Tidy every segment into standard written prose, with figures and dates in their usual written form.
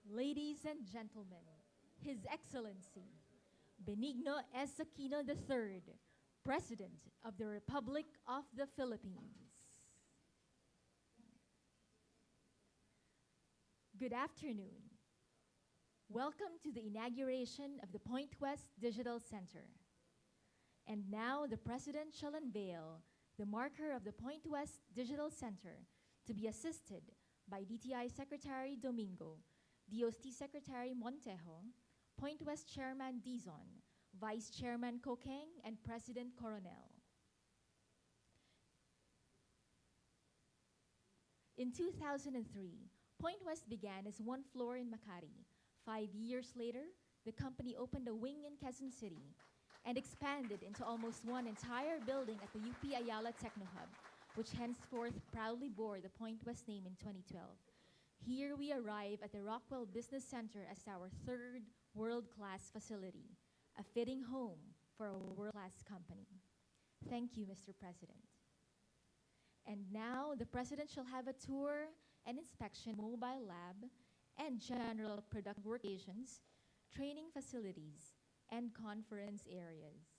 Ladies and gentlemen, His Excellency Benigno S. Aquino III, President of the Republic of the Philippines. Good afternoon. Welcome to the inauguration of the Pointwest Digital Center. And now the President shall unveil the marker of the Pointwest Digital Center to be assisted by DTI Secretary Domingo, DOST Secretary Montejo, Pointwest Chairman Dizon, Vice Chairman Kokeng, and President Coronel. In 2003, Pointwest began as one floor in Makati. 5 years later, the company opened a wing in Quezon City and expanded into almost one entire building at the UP Ayala Techno Hub, which henceforth proudly bore the Pointwest name in 2012. Here we arrive at the Rockwell Business Center as our third world-class facility, a fitting home for a world-class company. Thank you, Mr. President. And now the President shall have a tour and inspection mobile lab and general product workstations, training facilities, and conference areas.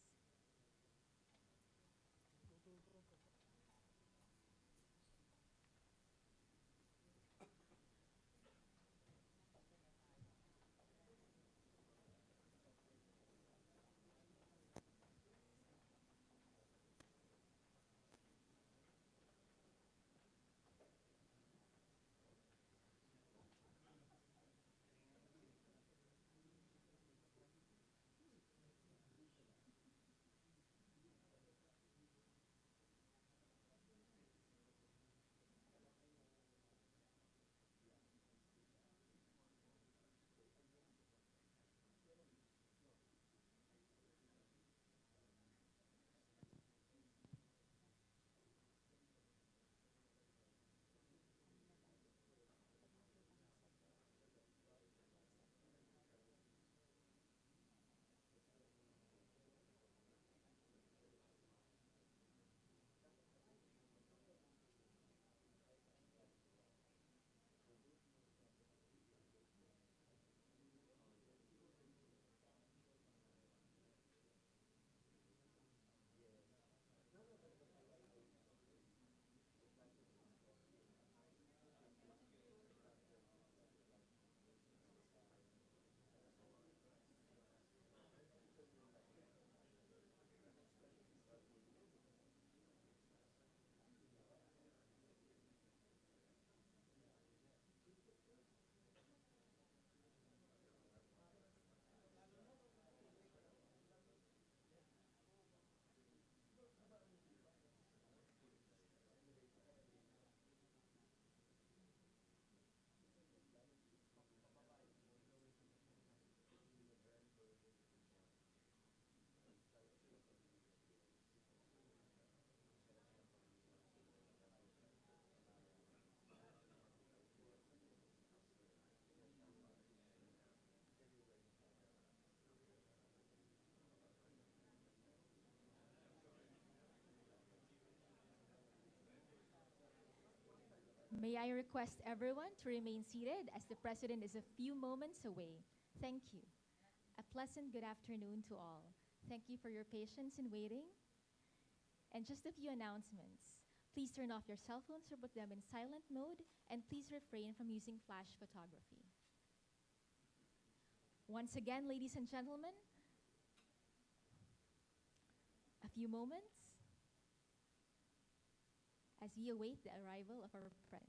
May I request everyone to remain seated as the President is a few moments away. Thank you. A pleasant good afternoon to all. Thank you for your patience in waiting. And just a few announcements. Please turn off your cell phones or put them in silent mode, and please refrain from using flash photography. Once again, ladies and gentlemen, a few moments as we await the arrival of our friend.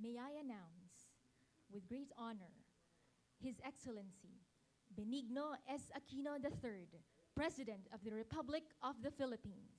May I announce, with great honor, His Excellency Benigno S. Aquino III, President of the Republic of the Philippines.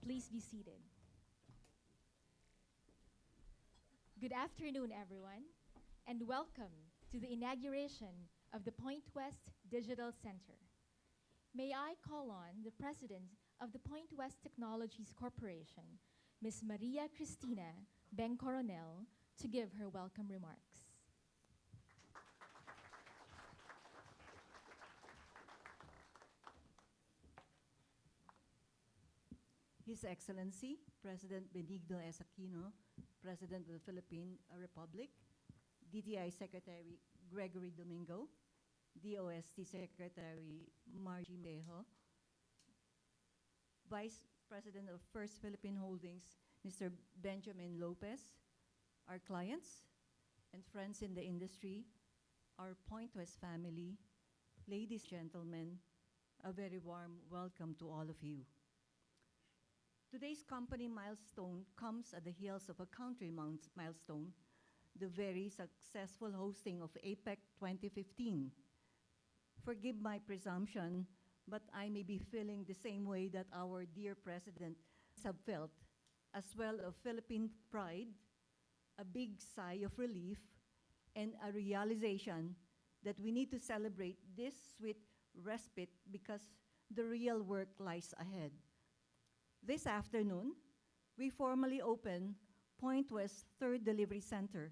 Please be seated. Good afternoon, everyone, and welcome to the inauguration of the Pointwest Digital Center. May I call on the President of the Pointwest Technologies Corporation, Ms. Maria Cristina Ben Coronel, to give her welcome remarks. His Excellency, President Benigno S. Aquino, President of the Philippine Republic, DTI Secretary Gregory Domingo, DOST Secretary Margie Mejo, Vice President of First Philippine Holdings, Mr. Benjamin Lopez, our clients and friends in the industry, our Pointwest family, ladies and gentlemen, a very warm welcome to all of you. Today's company milestone comes at the heels of a country milestone, the very successful hosting of APEC 2015. Forgive my presumption, but I may be feeling the same way that our dear President have felt, as well of Philippine pride, a big sigh of relief, and a realization that we need to celebrate this sweet respite because the real work lies ahead. This afternoon, we formally open Pointwest Third Delivery Center,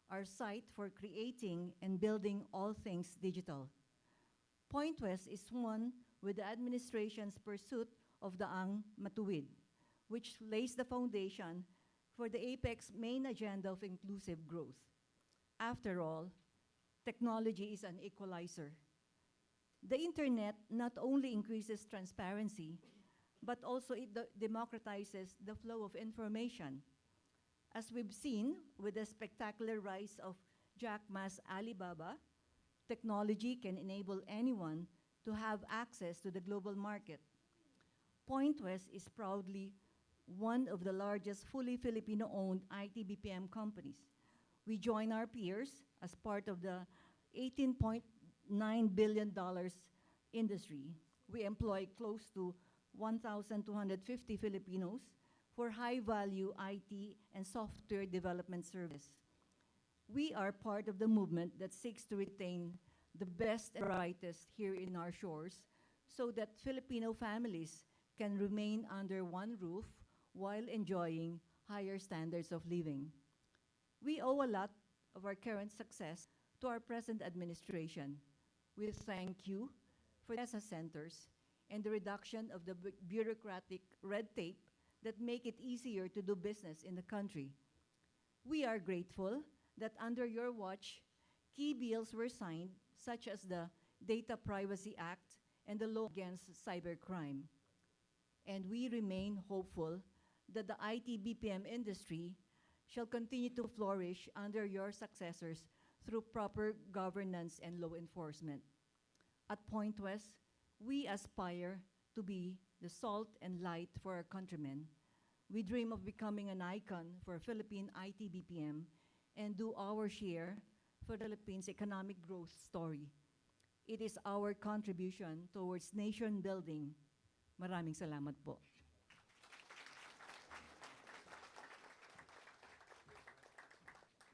our site for creating and building all things digital. Pointwest is one with the administration's pursuit of the Ang Matuwid, which lays the foundation for the APEC's main agenda of inclusive growth. After all, technology is an equalizer. The internet not only increases transparency, but also it democratizes the flow of information. As we've seen with the spectacular rise of Jack Ma's Alibaba, technology can enable anyone to have access to the global market. Pointwest is proudly one of the largest fully Filipino-owned IT BPM companies. We join our peers as part of the $18.9 billion industry. We employ close to 1,250 Filipinos for high-value IT and software development service. We are part of the movement that seeks to retain the best and brightest here in our shores so that Filipino families can remain under one roof while enjoying higher standards of living. We owe a lot of our current success to our present administration. We thank you for the ESA centers and the reduction of the bureaucratic red tape that make it easier to do business in the country. We are grateful that under your watch, key bills were signed, such as the Data Privacy Act and the law against cybercrime. And we remain hopeful that the IT BPM industry shall continue to flourish under your successors through proper governance and law enforcement. At Pointwest, we aspire to be the salt and light for our countrymen. We dream of becoming an icon for Philippine IT BPM and do our share for the Philippines' economic growth story. It is our contribution towards nation building. Maraming salamat po.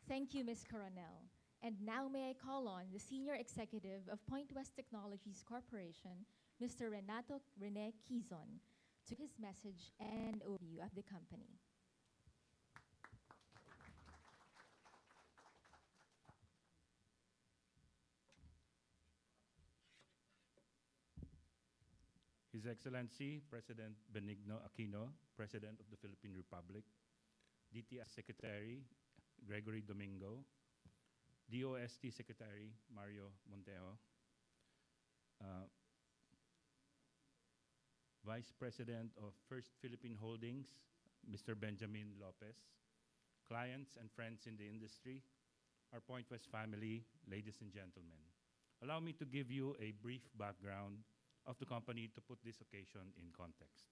Thank you, Ms. Coronel. And now may I call on the Senior Executive of Pointwest Technologies Corporation, Mr. Renato Rene Quizon, to his message and overview of the company. His Excellency President Benigno Aquino, President of the Philippine Republic, DTI Secretary Gregory Domingo, DOST Secretary Mario Montejo, Vice President of First Philippine Holdings, Mr. Benjamin Lopez, clients and friends in the industry, our Pointwest family, ladies and gentlemen. Allow me to give you a brief background of the company to put this occasion in context.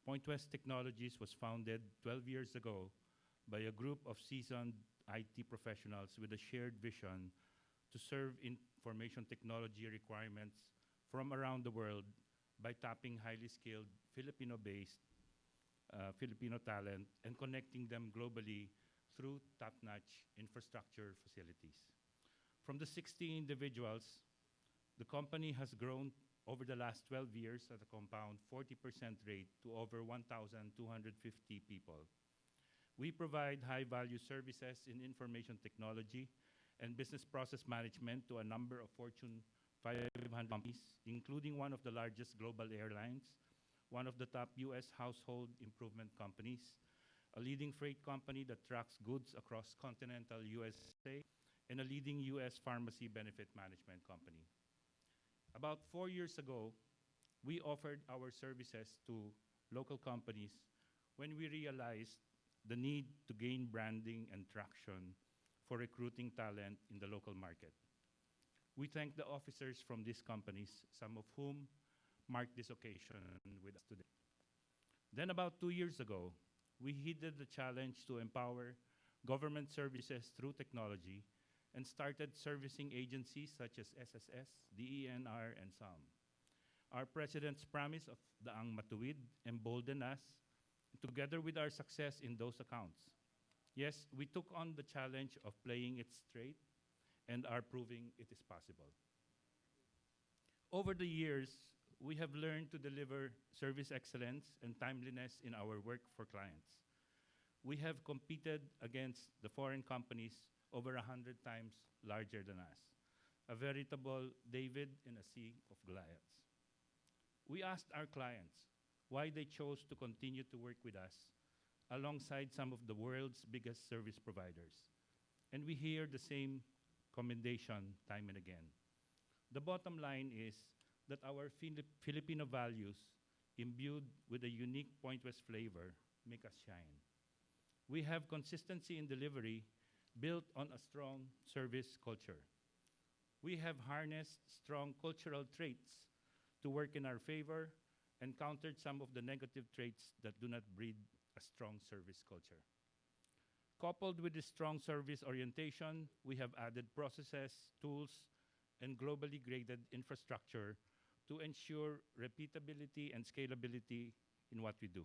Pointwest Technologies was founded 12 years ago by a group of seasoned IT professionals with a shared vision to serve information technology requirements from around the world by tapping highly skilled Filipino-based Filipino talent and connecting them globally through top-notch infrastructure facilities. From the 60 individuals, the company has grown over the last 12 years at a compound 40% rate to over 1,250 people. We provide high-value services in information technology and business process management to a number of Fortune 500 companies, including one of the largest global airlines, one of the top US household improvement companies, a leading freight company that tracks goods across continental USA, and a leading US pharmacy benefit management company. About 4 years ago, we offered our services to local companies when we realized the need to gain branding and traction for recruiting talent in the local market. We thank the officers from these companies, some of whom mark this occasion with us today. Then about 2 years ago, we heeded the challenge to empower government services through technology and started servicing agencies such as SSS, DENR, and SALM. Our President's promise of Daang Matuwid emboldened us together with our success in those accounts. Yes, we took on the challenge of playing it straight and are proving it is possible. Over the years, we have learned to deliver service excellence and timeliness in our work for clients. We have competed against the foreign companies over 100 times larger than us, a veritable David in a sea of Goliaths. We asked our clients why they chose to continue to work with us alongside some of the world's biggest service providers. And we hear the same commendation time and again. The bottom line is that our Filipino values, imbued with a unique Pointwest flavor, make us shine. We have consistency in delivery built on a strong service culture. We have harnessed strong cultural traits to work in our favor and countered some of the negative traits that do not breed a strong service culture. Coupled with this strong service orientation, we have added processes, tools, and globally graded infrastructure to ensure repeatability and scalability in what we do.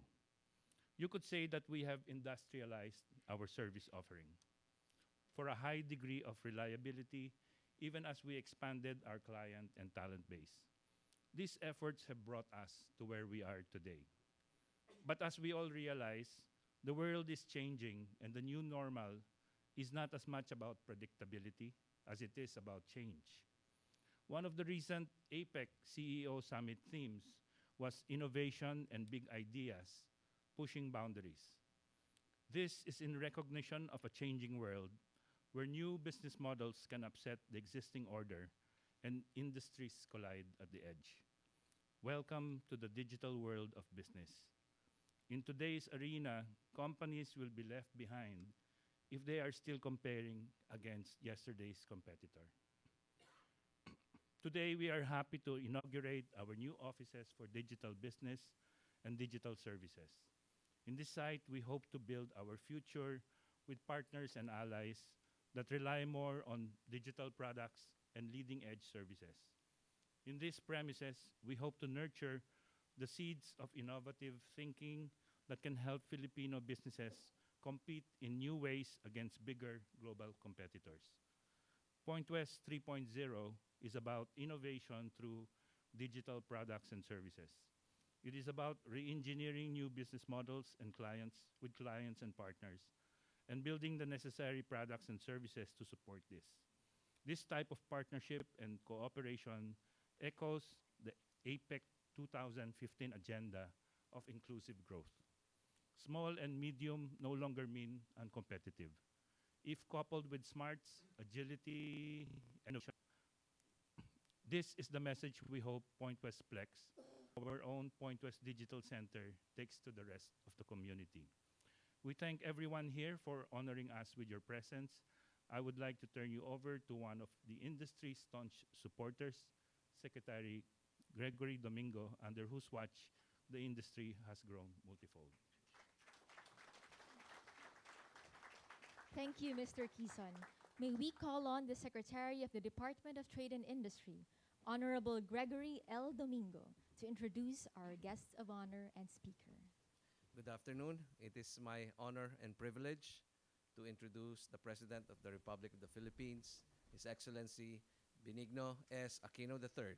You could say that we have industrialized our service offering for a high degree of reliability, even as we expanded our client and talent base. These efforts have brought us to where we are today. But as we all realize, the world is changing and the new normal is not as much about predictability as it is about change. One of the recent APEC CEO Summit themes was innovation and big ideas, pushing boundaries. This is in recognition of a changing world where new business models can upset the existing order and industries collide at the edge. Welcome to the digital world of business. In today's arena, companies will be left behind if they are still comparing against yesterday's competitor. Today, we are happy to inaugurate our new offices for digital business and digital services. In this site, we hope to build our future with partners and allies that rely more on digital products and leading-edge services. In these premises, we hope to nurture the seeds of innovative thinking that can help Filipino businesses compete in new ways against bigger global competitors. Pointwest 3.0 is about innovation through digital products and services. It is about re-engineering new business models and with clients and partners, and building the necessary products and services to support this. This type of partnership and cooperation echoes the APEC 2015 agenda of inclusive growth. Small and medium no longer mean uncompetitive. If coupled with smarts, agility, and innovation, this is the message we hope Pointwest Plex, our own Pointwest Digital Center, takes to the rest of the community. We thank everyone here for honoring us with your presence. I would like to turn you over to one of the industry's staunch supporters, Secretary Gregory Domingo, under whose watch the industry has grown multifold. Thank you, Mr. Quezon. May we call on the Secretary of the Department of Trade and Industry, Honorable Gregory L. Domingo, to introduce our guests of honor and speaker. Good afternoon. It is my honor and privilege to introduce the President of the Republic of the Philippines, His Excellency Benigno S. Aquino III.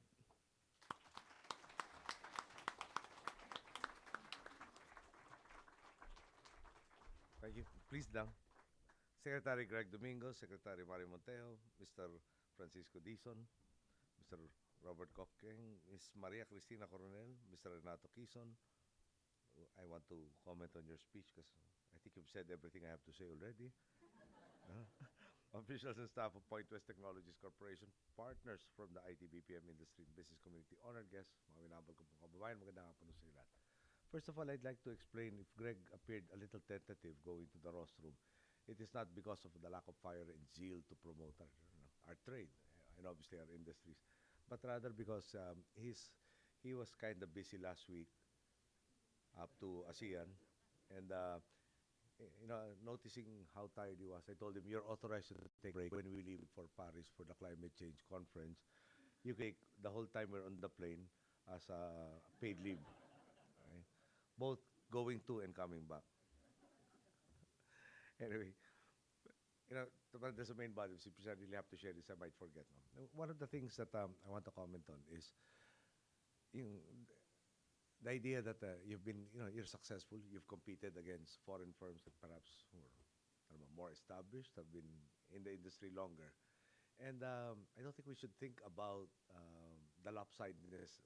Thank you. Please down. Secretary Greg Domingo, Secretary Mario Montejo, Mr. Francisco Dizon, Mr. Robert Coqueng, Ms. Maria Cristina Coronel, Mr. Renato Quizon. I want to comment on your speech because I think you've said everything I have to say already. Uh, Officials and staff of Pointwest Technologies Corporation, partners from the IT, BPM industry and business community, honored guests, mga minabal ko pong kababayan, magandang hapon sa lahat. First of all, I'd like to explain if Greg appeared a little tentative going to the rostrum. It is not because of the lack of fire and zeal to promote our trade and obviously our industries, but rather because he was kind of busy last week up to ASEAN, and noticing how tired he was, I told him, "You're authorized to take a break when we leave for Paris for the climate change conference. You take the whole time we're on the plane as a paid leave, right? Both going to and coming back." Anyway, there's a main body. If I really have to share this, I might forget. No? One of the things that I want to comment on is yung, the idea that you're successful, you've competed against foreign firms that perhaps were more established, have been in the industry longer. And I don't think we should think about the lopsidedness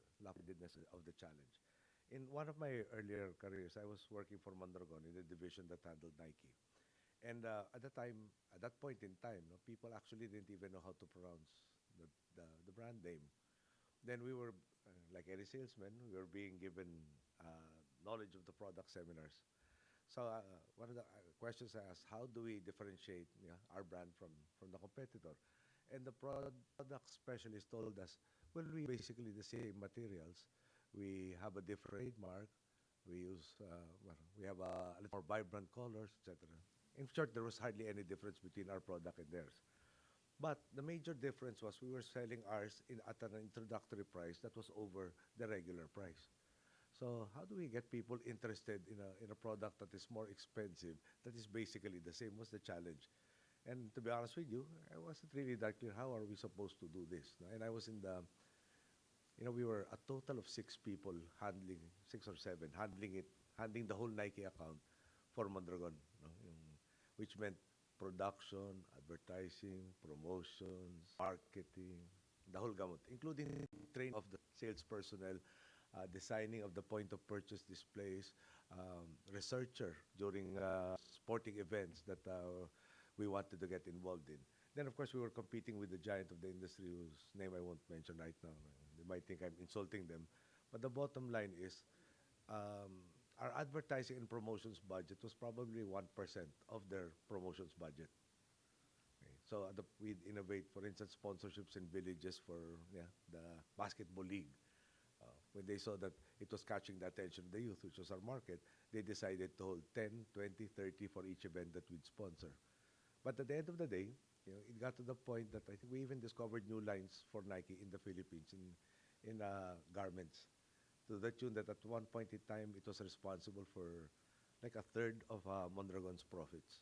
of the challenge. In one of my earlier careers, I was working for Mondragon in the division that handled Nike. And at that point in time, people actually didn't even know how to pronounce the brand name. Then we were, like any salesman, we were being given knowledge of the product seminars. So one of the questions I asked, how do we differentiate our brand from the competitor? And the product specialist told us, well, we basically the same materials. We have a different trademark. We have a little more vibrant colors, etc. In short, there was hardly any difference between our product and theirs. But the major difference was we were selling ours at an introductory price that was over the regular price. So how do we get people interested in a product that is more expensive, that is basically the same? Was the challenge. And to be honest with you, I wasn't really that clear. How are we supposed to do this? And I was in the, we were a total of 6 people handling, 6 or 7, handling the whole Nike account for Mondragon, which meant production, advertising, promotions, marketing, the whole gamut, including training of the sales personnel, designing of the point of purchase displays, researcher during sporting events that we wanted to get involved in. Then, of course, we were competing with the giant of the industry whose name I won't mention right now. They might think I'm insulting them. But the bottom line is, our advertising and promotions budget was probably 1% of their promotions budget. Okay. So we'd innovate, for instance, sponsorships in villages for the basketball league. When they saw that it was catching the attention of the youth, which was our market, they decided to hold 10, 20, 30 for each event that we'd sponsor. But at the end of the day, it got to the point that I think we even discovered new lines for Nike in the Philippines in garments. To the tune that at one point in time, it was responsible for like a third of Mondragon's profits.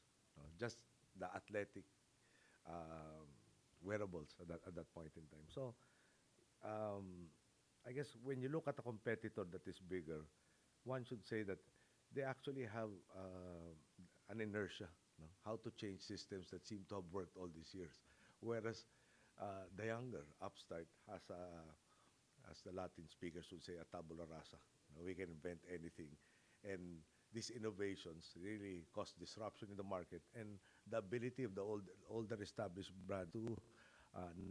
Just the athletic wearables at that point in time. So I guess when you look at a competitor that is bigger, one should say that they actually have an inertia, how to change systems that seem to have worked all these years. Whereas the younger upstart has as the Latin speakers would say, a tabula rasa. We can invent anything. And these innovations really cause disruption in the market. And the ability of the older established brand to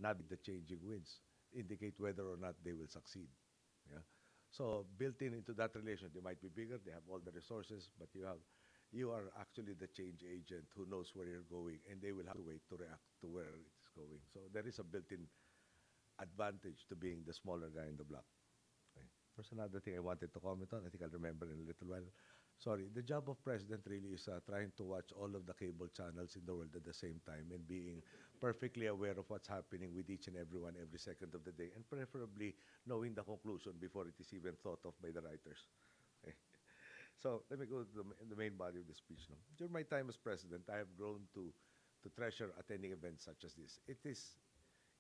navigate the changing winds indicate whether or not they will succeed. Yeah? So built into that relation, they might be bigger, they have all the resources, but you are actually the change agent who knows where you're going, and they will have to wait to react to where it's going. So there is a built-in advantage to being the smaller guy in the block. Okay. There's another thing I wanted to comment on. I think I'll remember in a little while. Sorry, the job of president really is trying to watch all of the cable channels in the world at the same time and being perfectly aware of what's happening with each and every one every second of the day, and preferably knowing the conclusion before it is even thought of by the writers. Okay. So let me go to the main body of the speech now. During my time as president, I have grown to treasure attending events such as this. It is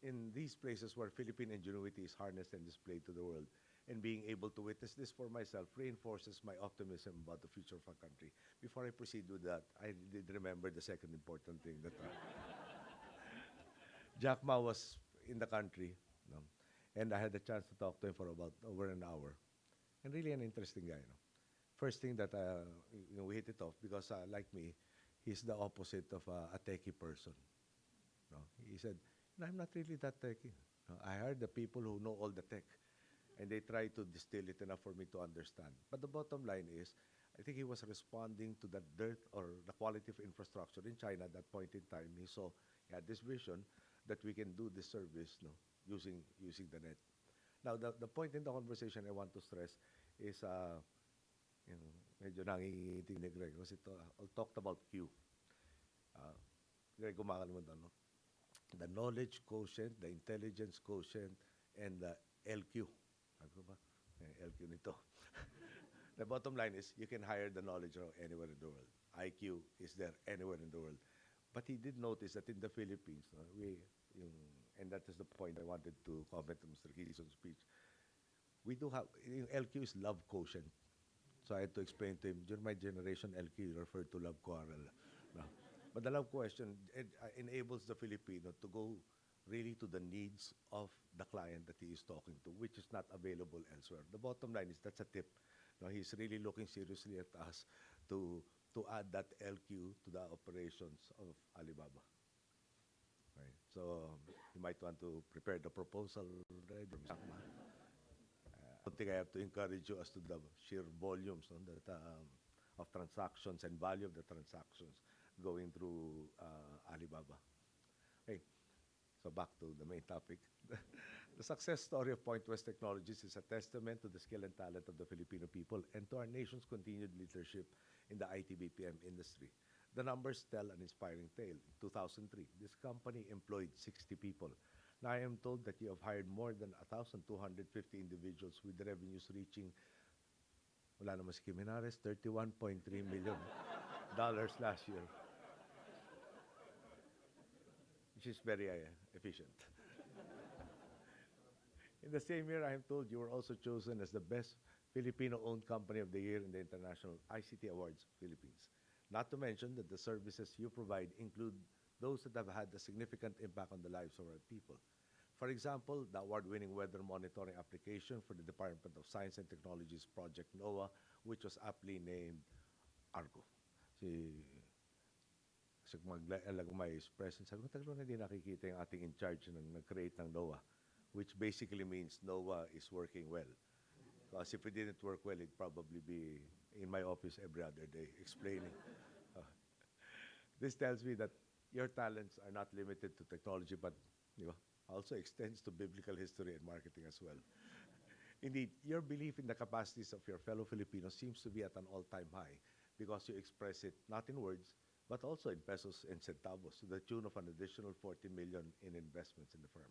in these places where Philippine ingenuity is harnessed and displayed to the world. And being able to witness this for myself reinforces my optimism about the future of our country. Before I proceed with that, I did remember the second important thing that Jack Ma was in the country, no? And I had the chance to talk to him for about over an hour. And really an interesting guy. No? First thing that we hit it off because, like me, he's the opposite of a techie person. No? He said, "No, I'm not really that techie. No, I hired the people who know all the tech, and they try to distill it enough for me to understand." But the bottom line is, I think he was responding to the dearth or the quality of infrastructure in China at that point in time. He had this vision that we can do this service, no, using the net. Now, the point in the conversation I want to stress is, yung medyo nangingiti ni Greg kasi talked about Q. Greg, kumakalimutan, no? The knowledge quotient, the intelligence quotient, and the LQ. Ano ba? LQ nito. The bottom line is you can hire the knowledge of anywhere in the world. IQ is there anywhere in the world. But he did notice that in the Philippines, no, and that is the point I wanted to comment on Mr. Quison's speech. We do have, LQ is love quotient. So I had to explain to him, during my generation, LQ referred to love quarrel. No. But the love question enables the Filipino to go really to the needs of the client that he is talking to, which is not available elsewhere. The bottom line is that's a tip. No, he's really looking seriously at us to add that LQ to the operations of Alibaba. Right. So you might want to prepare the proposal already. I don't think I have to encourage you as to the sheer volumes, no, that, of transactions and value of the transactions going through Alibaba. Okay, so back to the main topic. The success story of Pointwest Technologies is a testament to the skill and talent of the Filipino people and to our nation's continued leadership in the IT BPM industry. The numbers tell an inspiring tale. In 2003, this company employed 60 people. Now I am told that you have hired more than 1,250 individuals with revenues reaching, wala naman si Kiminares, $31.3 million last year, which is very efficient. In the same year, I am told you were also chosen as the best Filipino-owned company of the year in the International ICT Awards Philippines. Not to mention that the services you provide include those that have had a significant impact on the lives of our people. For example, the award-winning weather monitoring application for the Department of Science and Technology's Project NOAA, which was aptly named Argo. Kasi maglalagmay is present. Sabi ko, tagal na hindi nakikita yung ating in charge ng nag-create ng NOAA, which basically means NOAA is working well. Because if it didn't work well, it'd probably be in my office every other day explaining. This tells me that your talents are not limited to technology, but also extends to biblical history and marketing as well. Indeed, your belief in the capacities of your fellow Filipinos seems to be at an all-time high because you express it not in words, but also in pesos and centavos to the tune of an additional 40 million in investments in the firm.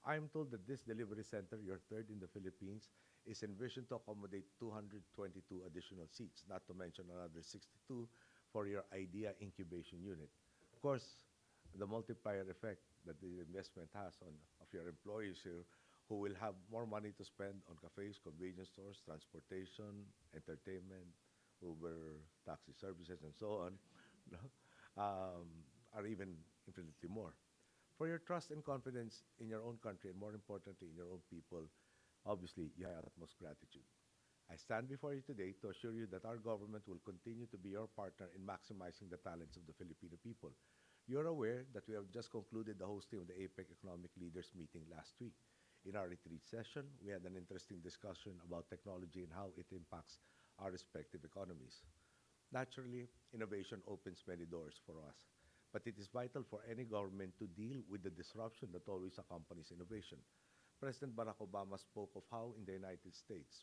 I am told that this delivery center, your third in the Philippines, is envisioned to accommodate 222 additional seats, not to mention another 62 for your IDEA incubation unit. Of course, the multiplier effect that the investment has of your employees here, who will have more money to spend on cafes, convenience stores, transportation, entertainment, Uber, taxi services, and so on, are even infinitely more. For your trust and confidence in your own country, and more importantly, in your own people, obviously, you have utmost gratitude. I stand before you today to assure you that our government will continue to be your partner in maximizing the talents of the Filipino people. You're aware that we have just concluded the hosting of the APEC Economic Leaders Meeting last week. In our retreat session, we had an interesting discussion about technology and how it impacts our respective economies. Naturally, innovation opens many doors for us, but it is vital for any government to deal with the disruption that always accompanies innovation. President Barack Obama spoke of how in the United States,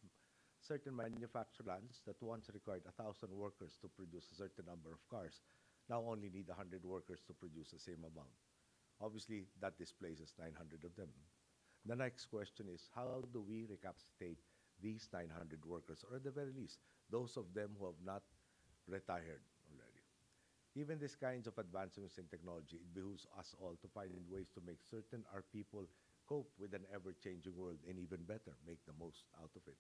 certain manufactured plants that once required 1,000 workers to produce a certain number of cars now only need 100 workers to produce the same amount. Obviously, that displaces 900 of them. The next question is, how do we recapacitate these 900 workers, or at the very least, those of them who have not retired already. Given these kinds of advancements in technology, it behooves us all to find ways to make certain our people cope with an ever-changing world and even better, make the most out of it.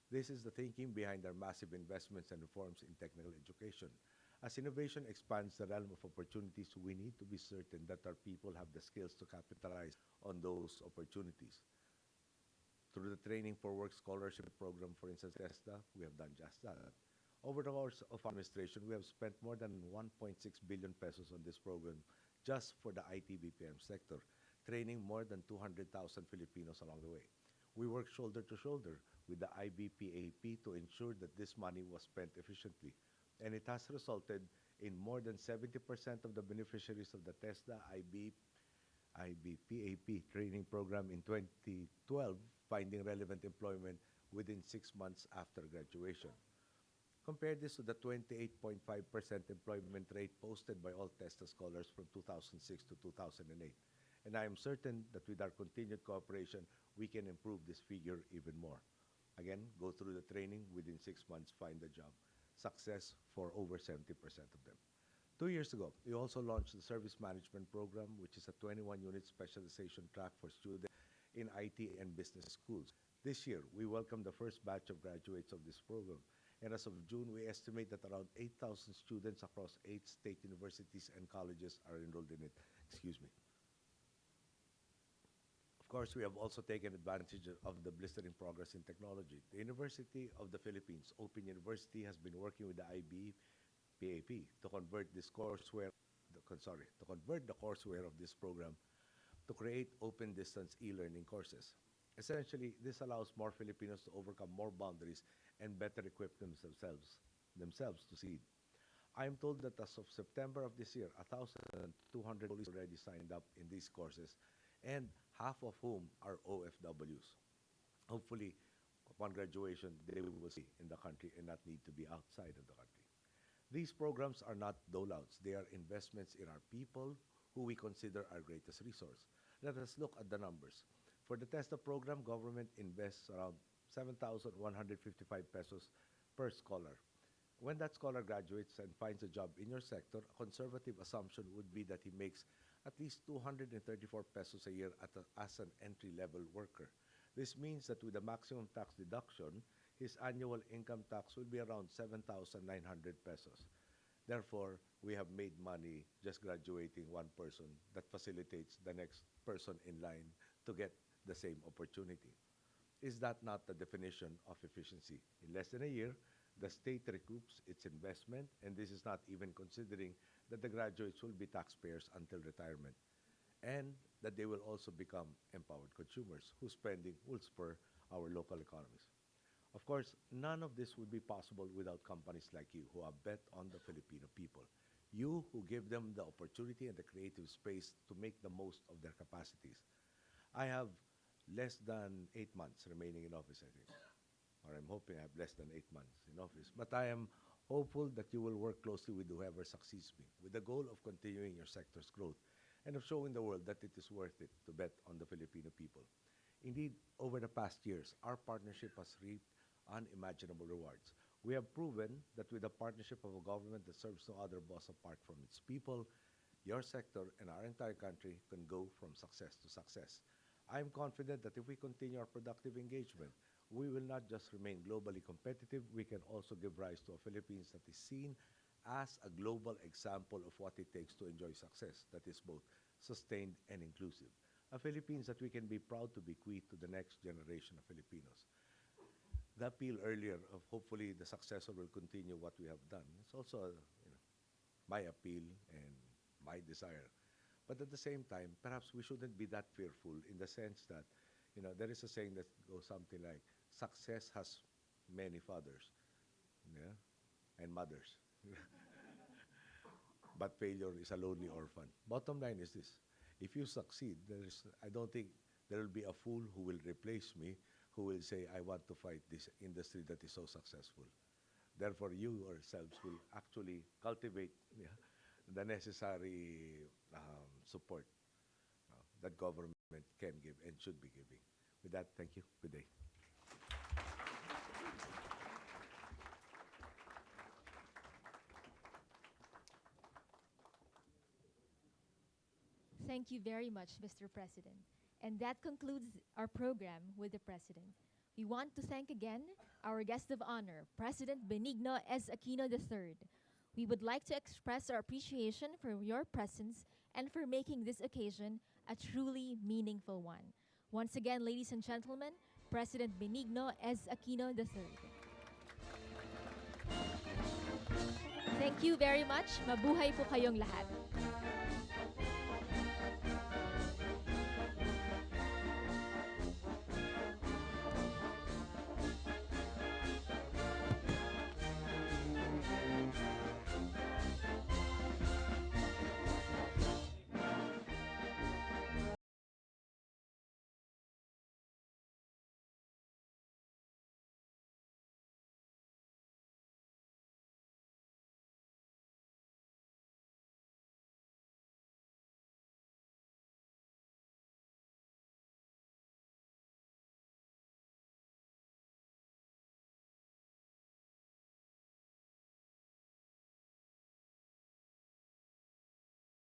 This is the thinking behind our massive investments and reforms in technical education. As innovation expands the realm of opportunities, we need to be certain that our people have the skills to capitalize on those opportunities. Through the Training for Work Scholarship Program, for instance, TESDA, we have done just that. Over the course of our administration, we have spent more than 1.6 billion pesos on this program just for the IT BPM sector, training more than 200,000 Filipinos along the way. We work shoulder to shoulder with the IBPAP to ensure that this money was spent efficiently. And it has resulted in more than 70% of the beneficiaries of the TESDA IBPAP training program in 2012 finding relevant employment within 6 months after graduation. Compare this to the 28.5% employment rate posted by all TESDA scholars from 2006 to 2008. And I am certain that with our continued cooperation, we can improve this figure even more. Again, go through the training, within 6 months, find a job. Success for over 70% of them. 2 years ago, we also launched the Service Management Program, which is a 21-unit specialization track for students in IT and business schools. This year, we welcomed the first batch of graduates of this program. And as of June, we estimate that around 8,000 students across 8 state universities and colleges are enrolled in it. Excuse me. Of course, we have also taken advantage of the blistering progress in technology. The University of the Philippines, Open University, has been working with the IBPAP to convert the courseware of this program to create open distance e-learning courses. Essentially, this allows more Filipinos to overcome more boundaries and better equip themselves to succeed. I am told that as of September of this year, 1,200 police already signed up in these courses, and half of whom are OFWs. Hopefully, upon graduation, they will stay in the country and not need to be outside of the country. These programs are not dolouts. They are investments in our people, who we consider our greatest resource. Let us look at the numbers. For the TESDA program, government invests around 7,155 pesos per scholar. When that scholar graduates and finds a job in your sector, a conservative assumption would be that he makes at least 234 pesos a year as an entry-level worker. This means that with the maximum tax deduction, his annual income tax will be around 7,900 pesos. Therefore, we have made money just graduating one person that facilitates the next person in line to get the same opportunity. Is that not the definition of efficiency? In less than a year, the state recoups its investment, and this is not even considering that the graduates will be taxpayers until retirement, and that they will also become empowered consumers whose spending will spur our local economies. Of course, none of this would be possible without companies like you who have bet on the Filipino people. You who give them the opportunity and the creative space to make the most of their capacities. I have less than 8 months remaining in office, I think. Or I'm hoping I have less than 8 months in office. But I am hopeful that you will work closely with whoever succeeds me, with the goal of continuing your sector's growth and of showing the world that it is worth it to bet on the Filipino people. Indeed, over the past years, our partnership has reaped unimaginable rewards. We have proven that with the partnership of a government that serves no other boss apart from its people, your sector and our entire country can go from success to success. I am confident that if we continue our productive engagement, we will not just remain globally competitive, we can also give rise to a Philippines that is seen as a global example of what it takes to enjoy success that is both sustained and inclusive. A Philippines that we can be proud to bequeath to the next generation of Filipinos. The appeal earlier of hopefully the successor will continue what we have done. It's also my appeal and my desire. But at the same time, perhaps we shouldn't be that fearful in the sense that there is a saying that goes something like, success has many fathers, yeah, and mothers. But failure is a lonely orphan. Bottom line is this. If you succeed, I don't think there will be a fool who will replace me who will say, I want to fight this industry that is so successful. Therefore, you yourselves will actually cultivate the necessary support that government can give and should be giving. With that, thank you. Good day. Thank you very much, Mr. President. And that concludes our program with the President. We want to thank again our guest of honor, President Benigno S. Aquino III. We would like to express our appreciation for your presence and for making this occasion a truly meaningful one. Once again, ladies and gentlemen, President Benigno S. Aquino III. Thank you very much. Mabuhay po kayong lahat.